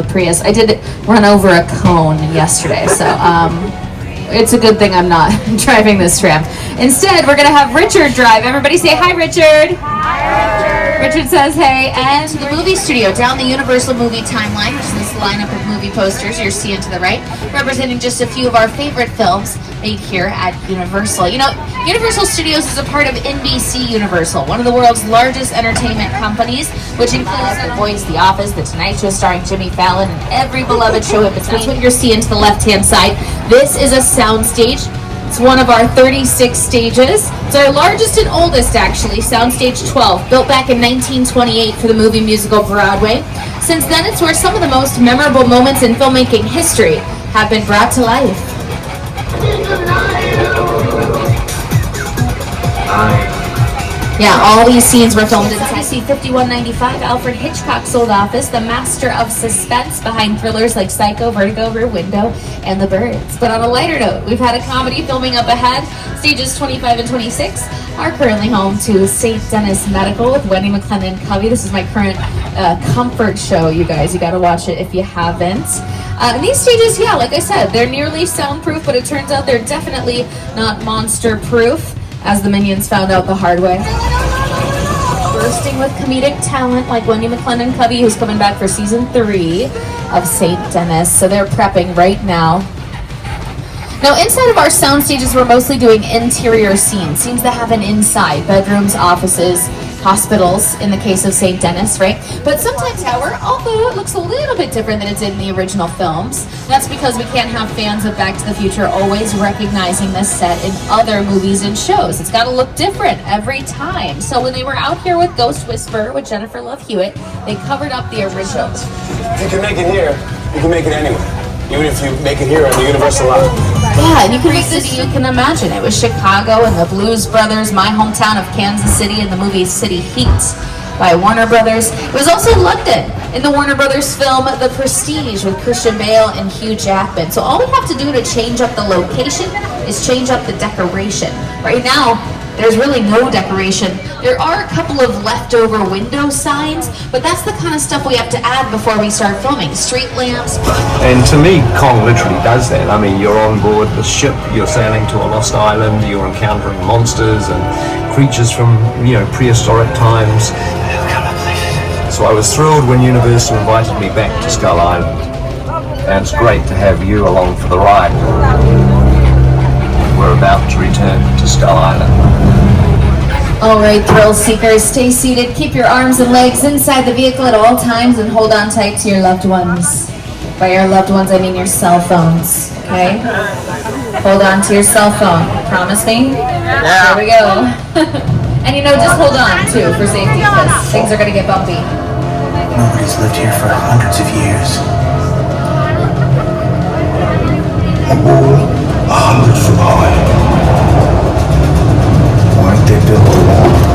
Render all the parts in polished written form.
Prius. I did run over a cone yesterday, so it's a good thing I'm not driving this tram. Instead, we're going to have Richard drive. Everybody say hi, Richard. Hi, Richard. Richard says hey. And to the movie studio down the Universal movie timeline, which is this lineup of movie posters you're seeing to the right, representing just a few of our favorite films made here at Universal. You know, Universal Studios is a part of NBC Universal, one of the world's largest entertainment companies, which includes The Voice, The Office, The Tonight Show starring Jimmy Fallon, and every beloved show in between. That's what you're seeing to the left-hand side. This is a soundstage. It's one of our 36 stages. It's our largest and oldest, actually, Soundstage 12, built back in 1928 for the movie musical Broadway. Since then, it's where some of the most memorable moments in filmmaking history have been brought to life. Yeah, all these scenes were filmed in CC 5195, Alfred Hitchcock's old office, the master of suspense behind thrillers like Psycho, Vertigo, Rear Window, and The Birds. But on a lighter note, we've had a comedy filming up ahead. Stages 25 and 26 are currently home to St. Denis Medical with Wendy McLendon-Covey. This is my current comfort show, you guys. You gotta watch it if you haven't. And these stages, yeah, like I said, they're nearly soundproof, but it turns out they're definitely not monster-proof, as the Minions found out the hard way. Bursting with comedic talent like Wendy McLendon-Covey, who's coming back for season 3 of St. Denis, so they're prepping right now. Now, inside of our sound stages, we're mostly doing interior scenes that have an inside, bedrooms, offices, hospitals, in the case of St. Denis, right? But sometimes, however, although it looks a little bit different than it did in the original films, that's because we can't have fans of Back to the Future always recognizing this set in other movies and shows. It's got to look different every time. So when they were out here with Ghost Whisperer with Jennifer Love Hewitt, they covered up the originals. If you can make it here, you can make it anywhere. Even if you make it here on the Universal line. Yeah, and you can make this, you can imagine. It was Chicago and the Blues Brothers, my hometown of Kansas City, in the movie City Heat by Warner Brothers. It was also London in the Warner Brothers film The Prestige with Christian Bale and Hugh Jackman. So all we have to do to change up the location is change up the decoration. Right now, there's really no decoration. There are a couple of leftover window signs, but that's the kind of stuff we have to add before we start filming. Street lamps. And to me, Kong literally does that. I mean, you're on board the ship, you're sailing to a lost island, you're encountering monsters and creatures from, prehistoric times. So I was thrilled when Universal invited me back to Skull Island. And it's great to have you along for the ride. We're about to return to Skull Island. All right, thrill seekers, stay seated. Keep your arms and legs inside the vehicle at all times and hold on tight to your loved ones. By your loved ones, I mean your cell phones, okay? Hold on to your cell phone. Promise me? Yeah. Here we go. And just hold on, too, for safety, because things are going to get bumpy. Nobody's lived here for hundreds of years. A wall 100 foot high. Why did they build a wall?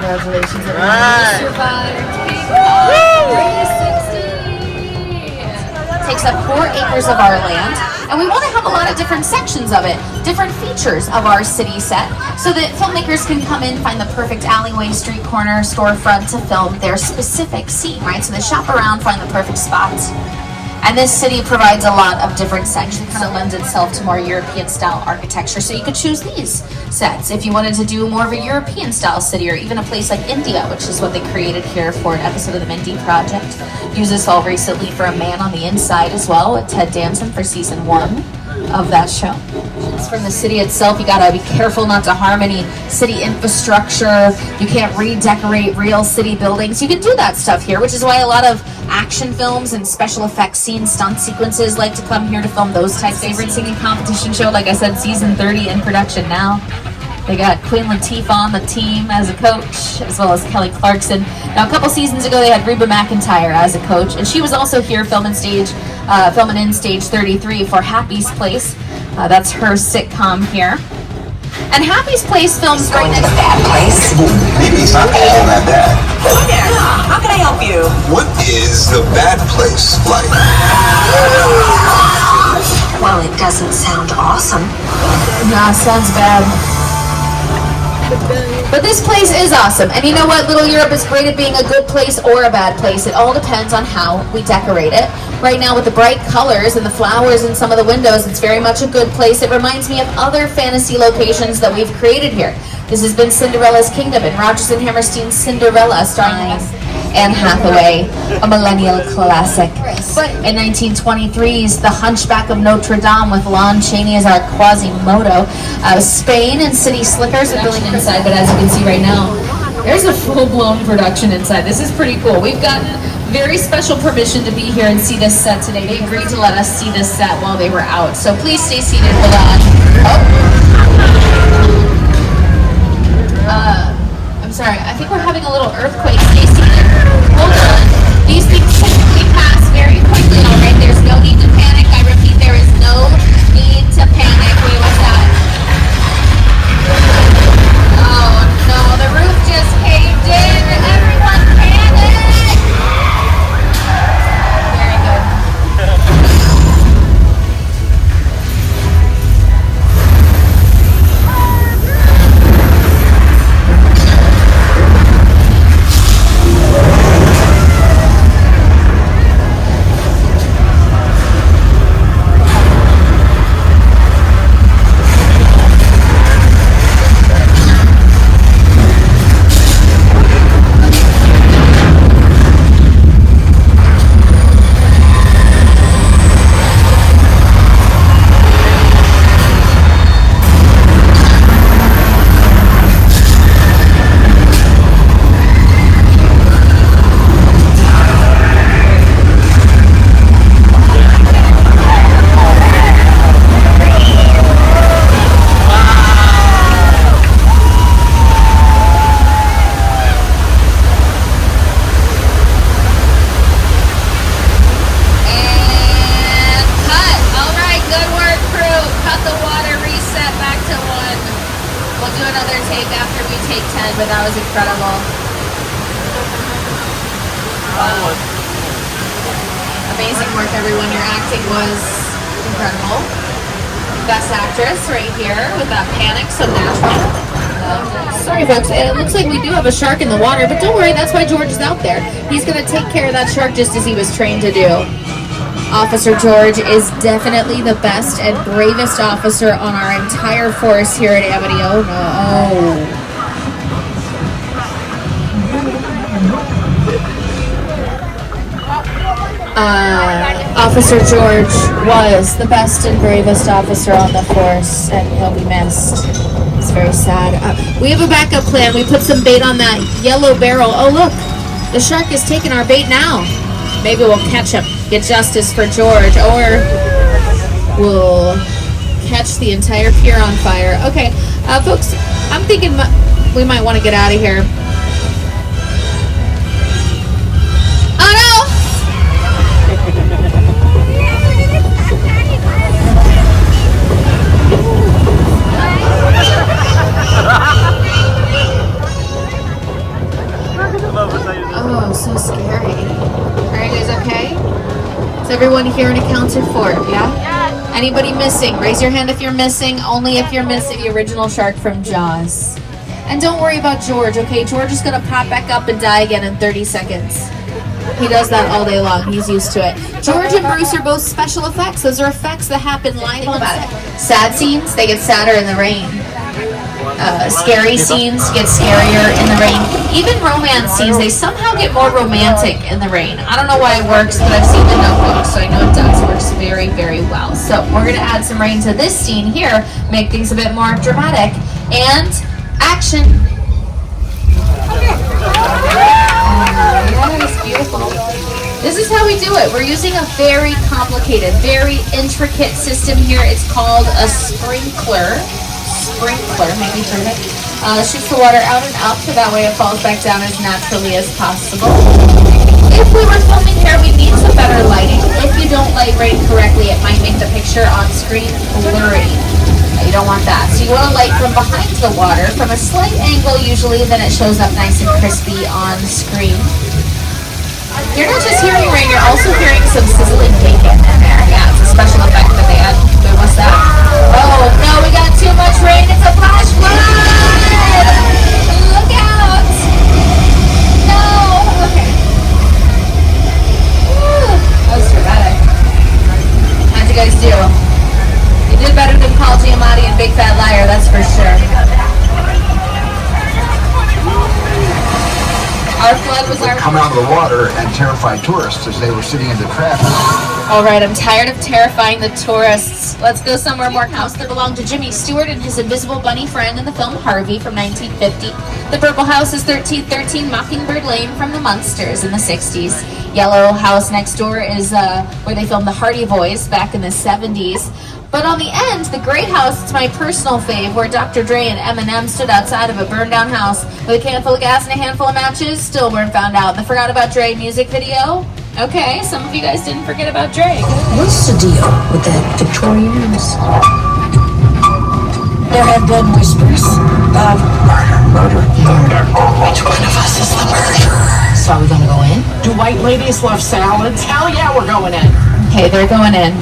Congratulations, everyone. You survived. Big 360. Takes up 4 acres of our land, and we want to have a lot of different sections of it, different features of our city set, so that filmmakers can come in, find the perfect alleyway, street corner, storefront to film their specific scene, right? So they shop around, find the perfect spots. And this city provides a lot of different sections. It kind of lends itself to more European style architecture. So you could choose these sets if you wanted to do more of a European style city, or even a place like India, which is what they created here for an episode of the Mindy Project. Used this all recently for A Man on the Inside as well, with Ted Danson for season 1 of that show. It's from the city itself. You gotta be careful not to harm any city infrastructure. You can't redecorate real city buildings. You can do that stuff here, which is why a lot of action films and special effects scenes, stunt sequences like to come here to film those types. Favorite singing competition show, like I said, season 30 in production now. They got Queen Latifah on the team as a coach, as well as Kelly Clarkson. Now, a couple seasons ago, they had Reba McEntire as a coach, and she was also here filming in Stage 33 for Happy's Place. That's her sitcom here. And Happy's Place films right next to Bad Place. Maybe it's not all that bad. Oh, yeah. How can I help you? What is the bad place like? Well, it doesn't sound awesome. Nah, sounds bad. But this place is awesome. And you know what? Little Europe is great at being a good place or a bad place. It all depends on how we decorate it. Right now, with the bright colors and the flowers in some of the windows, it's very much a good place. It reminds me of other fantasy locations that we've created here. This has been Cinderella's Kingdom and Rodgers and Hammerstein's Cinderella, starring Anne Hathaway, a millennial classic. But in 1923's The Hunchback of Notre Dame with Lon Chaney as our Quasimodo. Spain and City Slickers are building inside, but as you can see right now, there's a full-blown production inside. This is pretty cool. We've gotten very special permission to be here and see this set today. They agreed to let us see this set while they were out. So please stay seated. Hold on. I'm sorry. I think we're having a little earthquake. Stay seated. Hold on. These things typically pass very quickly, all right? There's no need to panic. I repeat, there is no need to panic. Wait, what's that? Oh, no. The roof just caved in. Everyone panic! Very good. But that was incredible. Wow. Amazing work, everyone. Your acting was incredible. Best actress right here with that panic, so natural. Sorry, folks. It looks like we do have a shark in the water, but don't worry. That's why George is out there. He's going to take care of that shark just as he was trained to do. Officer George is definitely the best and bravest officer on our entire force here at Amity. Oh, no. Officer George was the best and bravest officer on the force, and he'll be missed. It's very sad. We have a backup plan. We put some bait on that yellow barrel. Oh, look. The shark is taking our bait now. Maybe we'll catch him, get justice for George, or we'll catch the entire pier on fire. Okay, folks, I'm thinking we might want to get out of here. Oh, no! Everyone here and accounted for, yeah? Anybody missing? Raise your hand if you're missing. Only if you're missing the original shark from Jaws. And don't worry about George, okay? George is gonna pop back up and die again in 30 seconds. He does that all day long. He's used to it. George and Bruce are both special effects. Those are effects that happen live. Think about it. Sad scenes, they get sadder in the rain. Scary scenes get scarier in the rain. Even romance scenes, they somehow get more romantic in the rain. I don't know why it works, but I've seen the Notebook, so I know it does. It works very, very well. So we're going to add some rain to this scene here, make things a bit more dramatic. And action. Yes, beautiful. This is how we do it. We're using a very complicated, very intricate system here. It's called a sprinkler. Maybe you've heard it. Shoots the water out and up, so that way it falls back down as naturally as possible. If we were filming here, we'd need some better lighting. If you don't light rain correctly, it might make the picture on screen blurry. You don't want that. So you want to light from behind the water, from a slight angle usually, then it shows up nice and crispy on screen. You're not just hearing rain, you're also hearing some sizzling bacon in there. Yeah, it's a special effect that they add. Wait, what's that? Oh, no, we got too much rain. It's a flash flood! Look out! No! Okay. Whew, that was dramatic. How'd you guys do? You did better than Paul Giamatti and Big Fat Liar, that's for sure. Our flood was our... Come out of the water and terrified tourists as they were sitting in the traffic. All right, I'm tired of terrifying the tourists. Let's go somewhere more house that belonged to Jimmy Stewart and his invisible bunny friend in the film Harvey from 1950. The Purple House is 1313 Mockingbird Lane from the Munsters in the 60s. Yellow House next door is where they filmed the Hardy Boys back in the 70s. But on the end, the Great House, it's my personal fave, where Dr. Dre and Eminem stood outside of a burned down house with a can full of gas and a handful of matches, still weren't found out. The Forgot About Dre music video? Okay, some of you guys didn't forget about Dre. What's the deal with that Victorians? There have been whispers of murder. Which one of us is the murderer? So are we gonna go in? Do white ladies love salads? Hell yeah, we're going in. Okay, they're going in.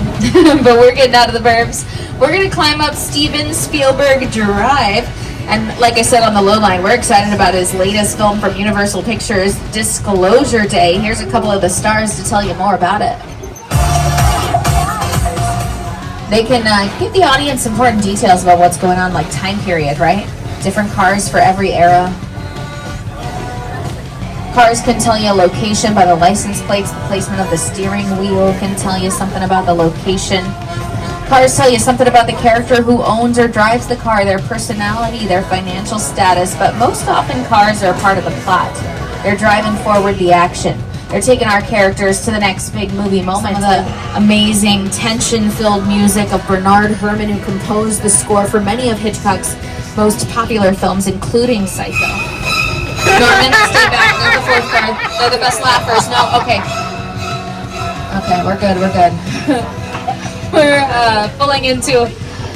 But we're getting out of the burbs. We're going to climb up Steven Spielberg Drive. And like I said on the low line, we're excited about his latest film from Universal Pictures, Disclosure Day. Here's a couple of the stars to tell you more about it. They can give the audience important details about what's going on, like time period, right? Different cars for every era. Cars can tell you a location by the license plates. The placement of the steering wheel can tell you something about the location. Cars tell you something about the character who owns or drives the car, their personality, their financial status, but most often cars are a part of the plot. They're driving forward the action. They're taking our characters to the next big movie moment. Some of the amazing, tension-filled music of Bernard Herrmann, who composed the score for many of Hitchcock's most popular films, including Psycho. Norman, stay back. They're the fourth card. They're the best laughers. No, okay. Okay, we're good. We're pulling into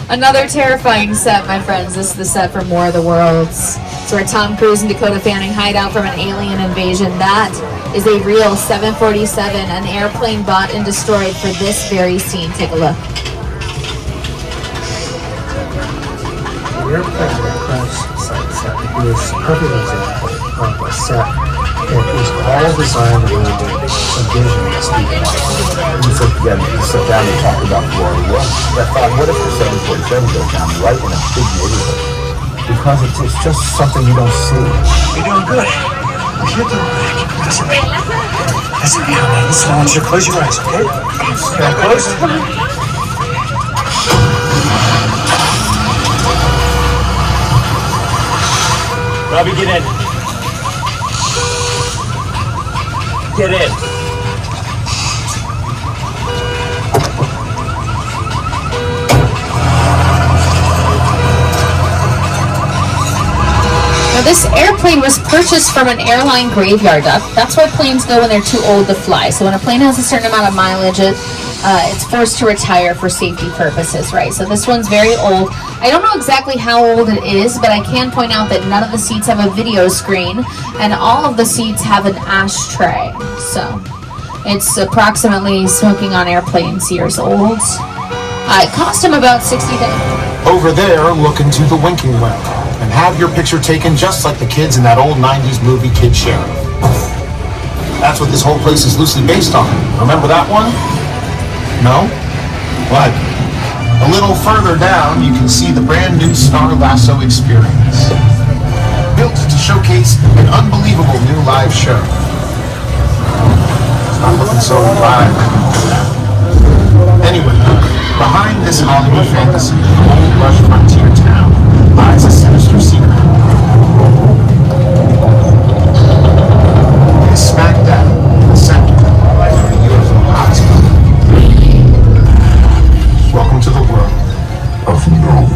another terrifying set, my friends. This is the set from War of the Worlds. It's where Tom Cruise and Dakota Fanning hide out from an alien invasion. That is a real 747, an airplane bought and destroyed for this very scene. Take a look. The airplane crash site set is a perfect example of a set that is all designed around a vision of Stephen Hawking. We sit down and talk about War of the Worlds. I thought, what if the 747 goes down right in a big neighborhood? Because it's just something you don't see. You're doing good. You're doing good. Listen to me. Listen to me. Listen, I want you to close your eyes, okay? Can I close? Robbie, get in. Get in. Now this airplane was purchased from an airline graveyard. That's where planes go when they're too old to fly. So when a plane has a certain amount of mileage, it's forced to retire for safety purposes, right? So this one's very old. I don't know exactly how old it is, but I can point out that none of the seats have a video screen, and all of the seats have an ashtray. So It's approximately Smoking on Airplanes years old. It cost him about $60. Over there, look into the winking well and have your picture taken just like the kids in that old 90s movie Kid Sheriff. That's what this whole place is loosely based on. Remember that one? No? What? A little further down, you can see the brand new Star Lasso experience. Built to showcase an unbelievable new live show. It's not looking so live. Anyway, behind this Hollywood fantasy, old rush frontier town, lies a sinister secret. It is smack dab in the center of a UFO hotspot. Welcome to the world of no.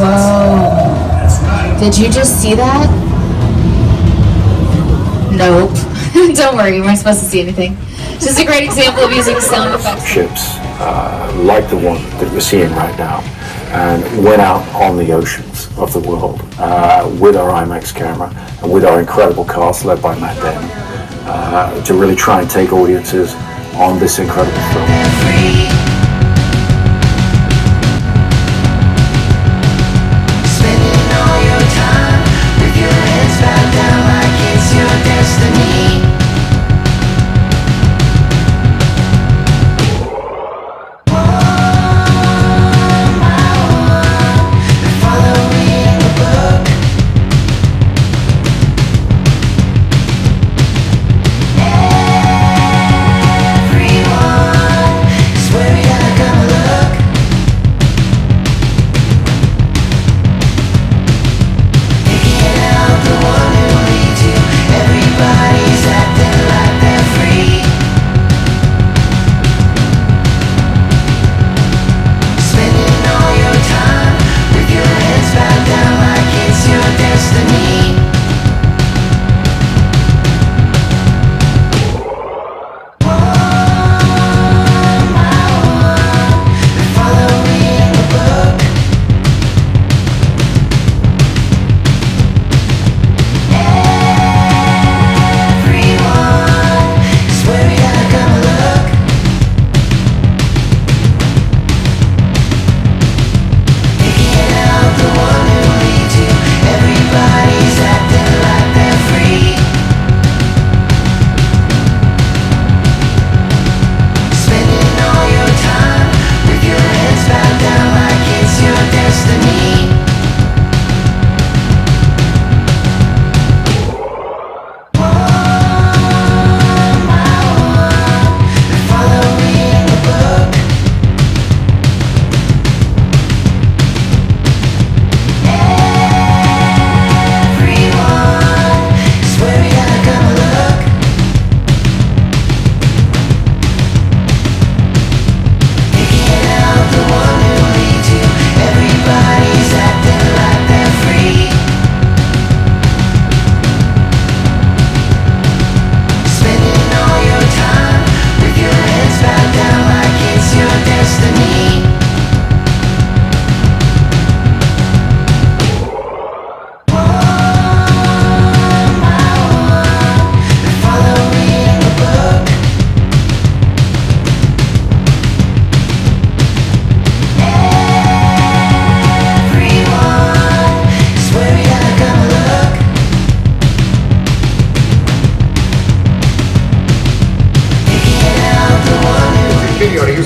Whoa. Did you just see that? Nope. Don't worry, you weren't supposed to see anything. Just a great example of using sound effects. Ships like the one that we're seeing right now and went out on the oceans of the world with our IMAX camera and with our incredible cast led by Matt Damon to really try and take audiences on this incredible film.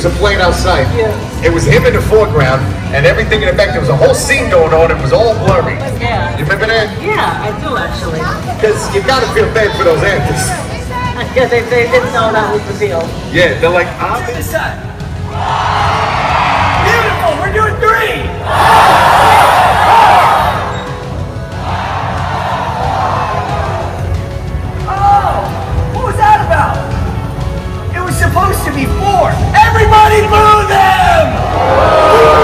A plane outside. Yeah. It was him in the foreground, and everything in the back. There was a whole scene going on. It was all blurry. Yeah. You remember that? Yeah, I do actually. Because you gotta feel bad for those actors. Yeah, they didn't know that was the deal. Yeah, they're like, I'm in the set. Beautiful. We're doing 3. Oh, what was that about? It was supposed to be 4. Everybody boo them!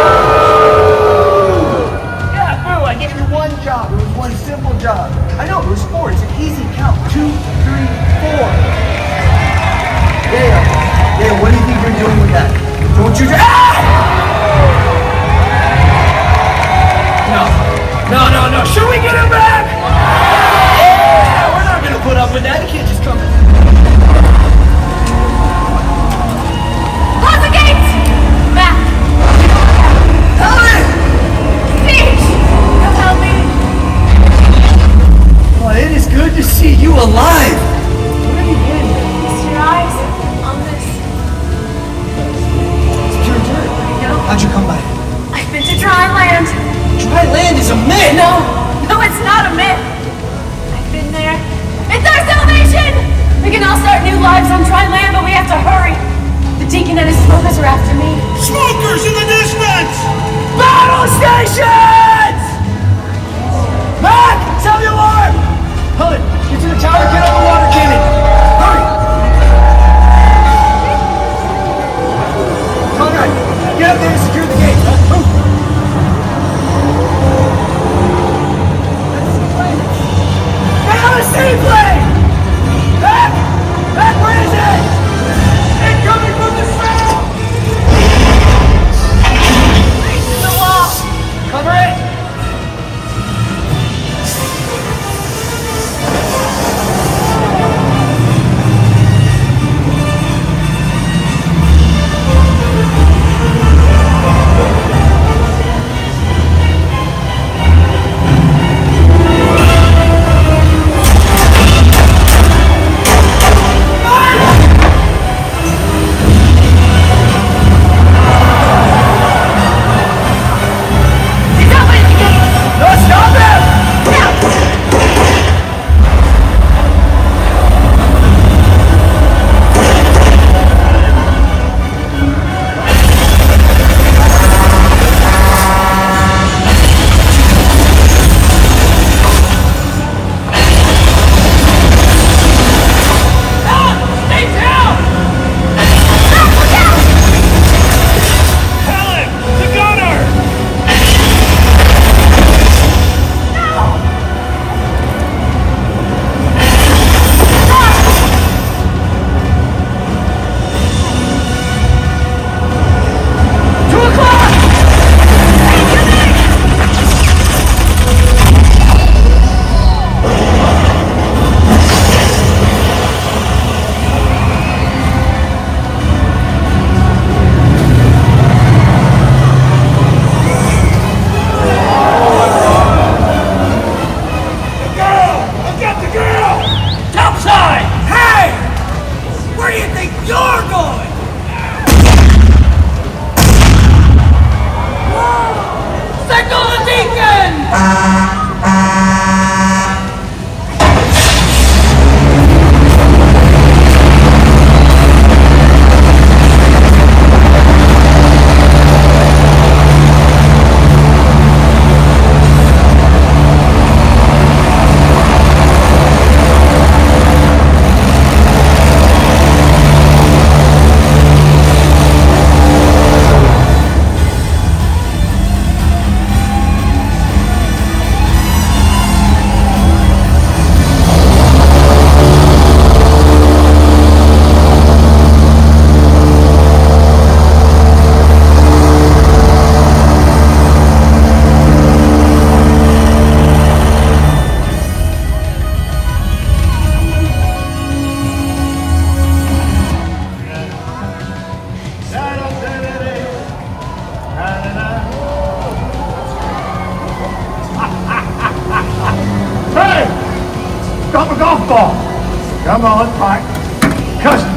Cousin,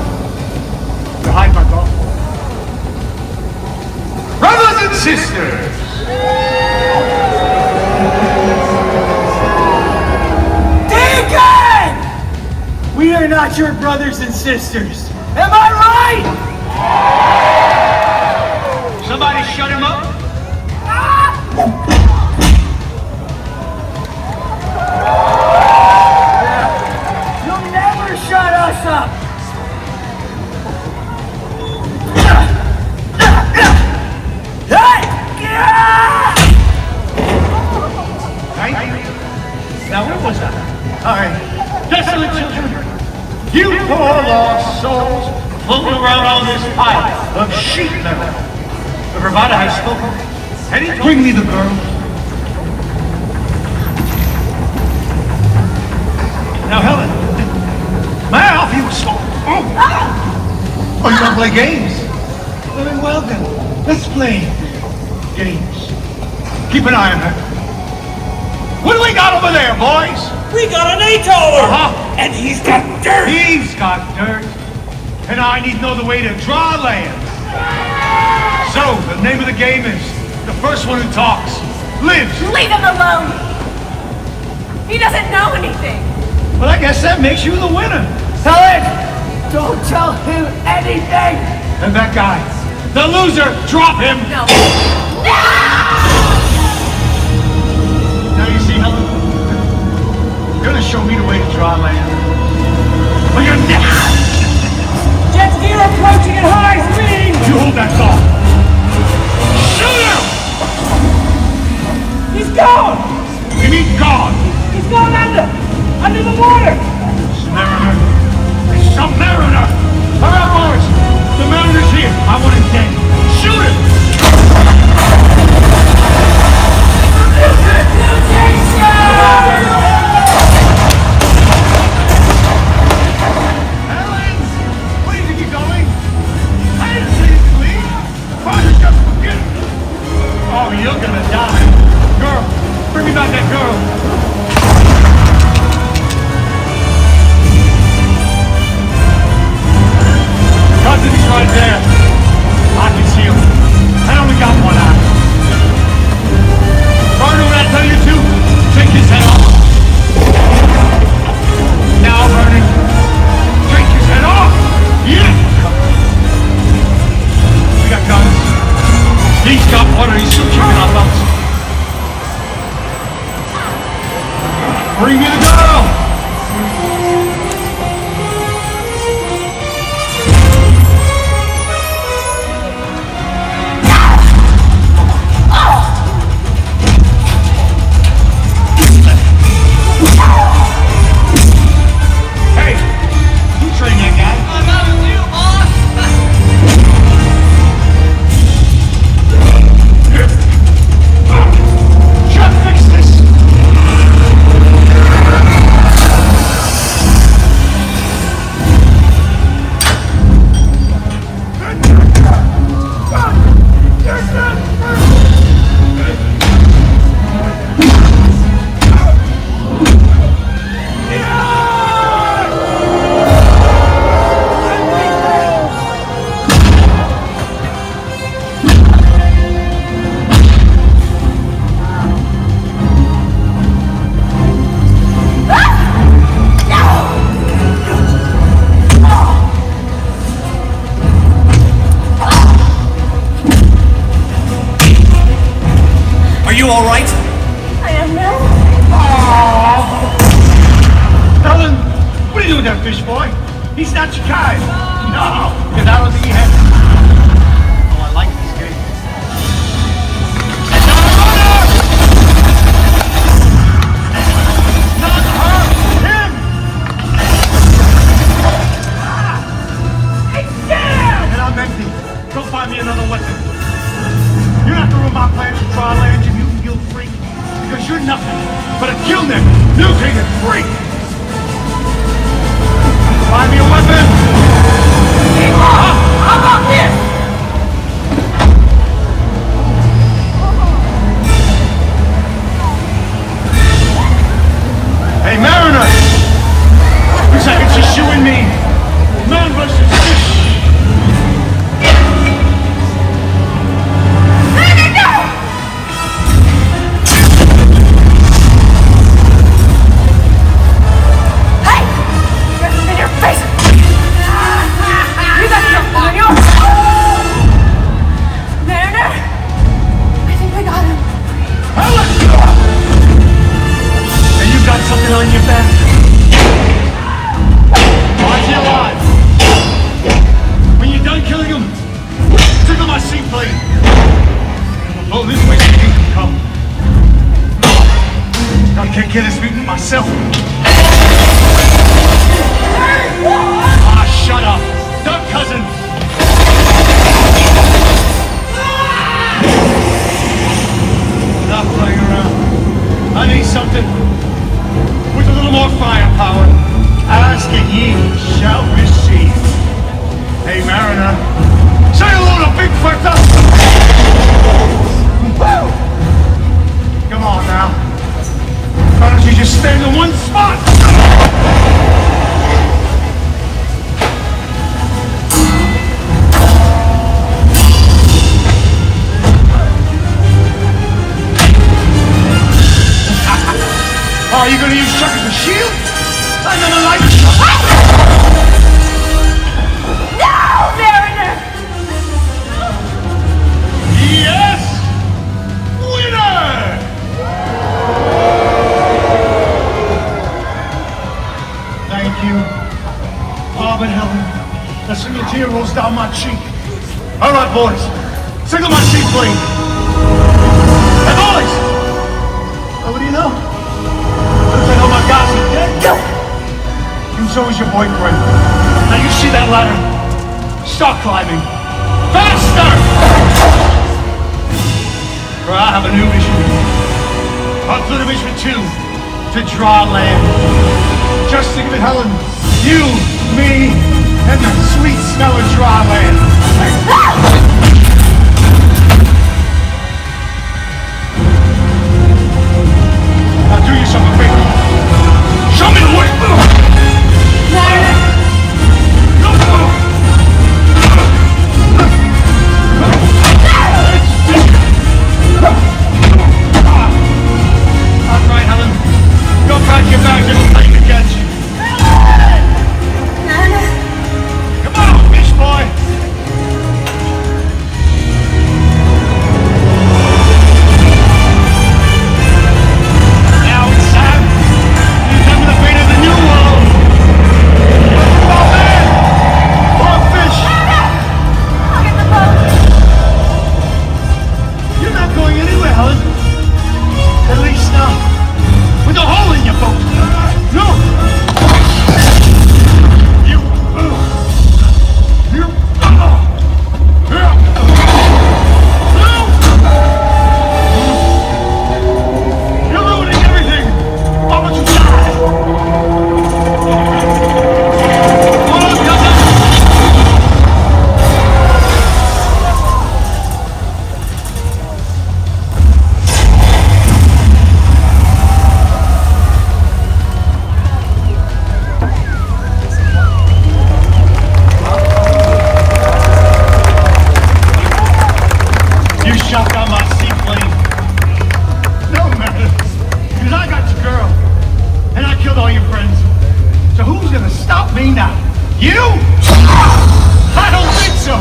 behind my golf ball. Brothers and sisters, Deacon! We are not your brothers and sisters. Am I right? somebody shut him up. You'll never shut us up. Now, where was I? All right. Desolate children, you poor lost souls floating around on this pile of sheet metal. The bravado has spoken. Eddie, bring me the girl. Now, Helen, may I offer you a smoke? Oh, you don't play games? Very well, then. Let's play games. Keep an eye on her. What do we got over there, boys? We got an 8-holer! Uh-huh. And he's got dirt! He's got dirt. And I need to know the way to draw land. So, the name of the game is the first one who talks lives. Leave him alone! He doesn't know anything! Well, I guess that makes you the winner. Helen! Don't tell him anything! And that guy, the loser, drop him! No. Now you see, Helen, you're gonna show me the way to draw land. Well, you're never. Jet ski approaching at high speed! You hold that thought. Shoot him! He's gone! You mean gone? He's gone under the water! Submariner. Submariner! All right, boys. The mariner's here. I want him dead. Shoot him! Helen! Where did you get going? I didn't say you could leave. Father, just forget it. Oh, you're gonna die. Girl, bring me back that girl. Cousin is right there. I can see him. I only got one eye. Vernon, when I tell you to, take his head off. Now, Vernon, take his head off. Yeah. We got guns. He's got water. He's still kicking our butts. Bring me the girl. Hey, you train that guy. I'm not with you, boss. Chuck, fix this. Are you alright? I am now. Helen, what are you doing with that fish, boy? He's not your kind. No, because I don't think he has. Oh, I like this game. It's not a runner! Not her! Him! And I'm empty. Go find me another weapon. You don't have to ruin my plans to try land you mutant guild freak. Because you're nothing but a kill nigger, mutated freak! Find me a weapon! Huh? man versus fish. Something on your back. Watch it alive. When you're done killing him, tickle my seatplate. Oh, this way so you can come. I can't kill this mutant myself. Ah, shut up. Duck cousin. Stop playing around. I need something with a little more firepower. Ask and ye shall receive. Hey, Mariner, say hello to Big Bertha. Come on now. Why don't you just stand in one spot? Are you gonna use Chuck as a shield? I never liked it. No, Mariner! Yes! Winner! Thank you, Bob and Helen. A single tear rolls down my cheek. All right, boys. Single my seat, please. Hey, boys! What do you know? I know my guys are dead. And so is your boyfriend. Now you see that ladder? Start climbing. Faster! For I have a new mission. Uncluded mission 2 to dry land. Just think of it, Helen. You, me, and the sweet smell of dry land. Now do yourself a favor. Show me the way! Mariner! That's right, Helen. Go pack your bags, it'll take to catch you. Come on, fish boy! Now it's time. It's time for the fate of the new world. Come on, man! Come on, fish! I'll get the boat. You're not going anywhere, Helen. At least not with a hole in your boat. No! You're ruining everything! Why don't you die? Come on, cousin! You shot down my seaplane. No matter. Because I got your girl. And I killed all your friends. So who's gonna stop me now? You? I don't think so.